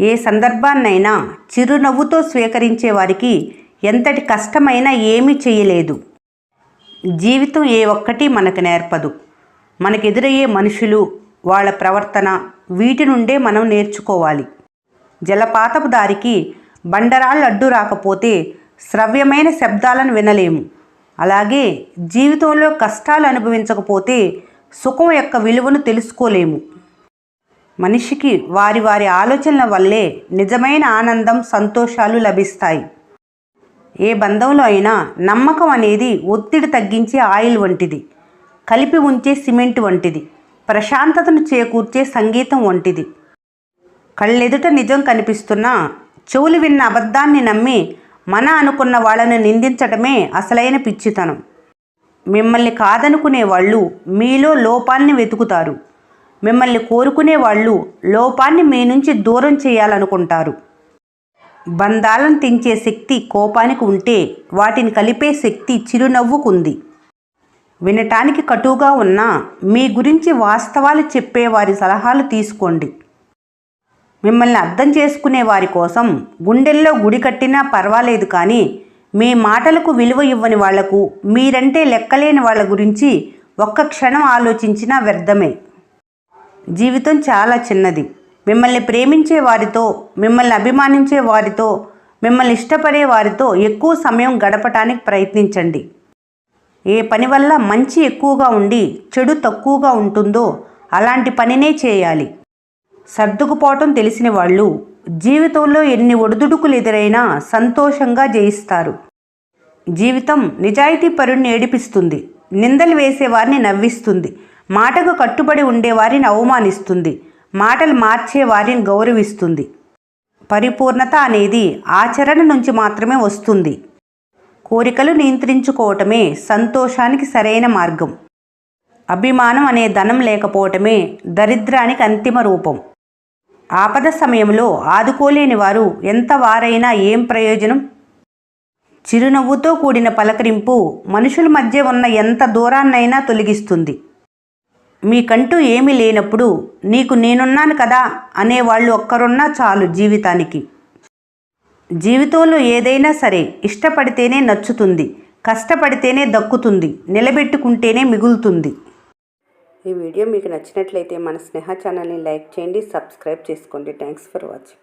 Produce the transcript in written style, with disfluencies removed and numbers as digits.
ఏ సందర్భాన్నైనా చిరునవ్వుతో స్వీకరించే వారికి ఎంతటి కష్టమైనా ఏమీ చేయలేదు. జీవితం ఏ ఒక్కటి మనకు నేర్పదు. మనకెదురయ్యే మనుషులు, వాళ్ళ ప్రవర్తన, వీటి నుండే మనం నేర్చుకోవాలి. జలపాతపు దారికి బండరాళ్ళు అడ్డు రాకపోతే శ్రవ్యమైన శబ్దాలను వినలేము. అలాగే జీవితంలో కష్టాలు అనుభవించకపోతే సుఖం యొక్క విలువను తెలుసుకోలేము. మనిషికి వారి వారి ఆలోచనల వల్లే నిజమైన ఆనందం, సంతోషాలు లభిస్తాయి. ఏ బంధంలో అయినా నమ్మకం అనేది ఒత్తిడి తగ్గించే ఆయిల్ వంటిది, కలిపి ఉంచే సిమెంట్ వంటిది, ప్రశాంతతను చేకూర్చే సంగీతం వంటిది. కళ్ళెదుట నిజం కనిపిస్తున్నా చెవులు విన్న అబద్ధాన్ని నమ్మి మన అనుకున్న వాళ్ళని నిందించటమే అసలైన పిచ్చితనం. మిమ్మల్ని కాదనుకునే వాళ్ళు మీలో లోపాన్ని వెతుకుతారు. మిమ్మల్ని కోరుకునే వాళ్ళు లోపాన్ని మీ నుంచి దూరం చేయాలనుకుంటారు. బంధాలను తెంచే శక్తి కోపానికి ఉంటే వాటిని కలిపే శక్తి చిరునవ్వుకుంది. వినటానికి కటువుగా ఉన్నా మీ గురించి వాస్తవాలు చెప్పే వారి సలహాలు తీసుకోండి. మిమ్మల్ని అర్థం చేసుకునే వారి కోసం గుండెల్లో గుడి కట్టినా పర్వాలేదు, కానీ మీ మాటలకు విలువ ఇవ్వని వాళ్లకు, మీరంటే లెక్కలేని వాళ్ళ గురించి ఒక్క క్షణం ఆలోచించినా వ్యర్థమే. జీవితం చాలా చిన్నది. మిమ్మల్ని ప్రేమించే వారితో, మిమ్మల్ని అభిమానించే వారితో, మిమ్మల్ని ఇష్టపడే వారితో ఎక్కువ సమయం గడపటానికి ప్రయత్నించండి. ఏ పని వల్ల మంచి ఎక్కువగా ఉండి చెడు తక్కువగా ఉంటుందో అలాంటి పనినే చేయాలి. సర్దుకుపోవటం తెలిసిన వాళ్ళు జీవితంలో ఎన్ని ఒడిదుడుకులు ఎదురైనా సంతోషంగా జయిస్తారు. జీవితం నిజాయితీ పరుణ్ణి ఏడిపిస్తుంది, నిందలు వేసేవారిని నవ్విస్తుంది, మాటకు కట్టుబడి ఉండేవారిని అవమానిస్తుంది, మాటలు మార్చే వారిని గౌరవిస్తుంది. పరిపూర్ణత అనేది ఆచరణ నుంచి మాత్రమే వస్తుంది. కోరికలు నియంత్రించుకోవటమే సంతోషానికి సరైన మార్గం. అభిమానం అనే ధనం లేకపోవటమే దరిద్రానికి అంతిమ రూపం. ఆపద సమయంలో ఆదుకోలేని వారు ఎంత వారైనా ఏం ప్రయోజనం? చిరునవ్వుతో కూడిన పలకరింపు మనుషుల మధ్య ఉన్న ఎంత దూరాన్నైనా తొలగిస్తుంది. మీకంటూ ఏమీ లేనప్పుడు నీకు నేనున్నాను కదా అనేవాళ్ళు ఒక్కరున్నా చాలు జీవితానికి. జీవితంలో ఏదైనా సరే ఇష్టపడితేనే నచ్చుతుంది, కష్టపడితేనే దక్కుతుంది, నిలబెట్టుకుంటేనే మిగులుతుంది. ఈ వీడియో మీకు నచ్చినట్లయితే మన స్నేహ ఛానల్ని లైక్ చేయండి, సబ్స్క్రైబ్ చేసుకోండి. Thanks for watching.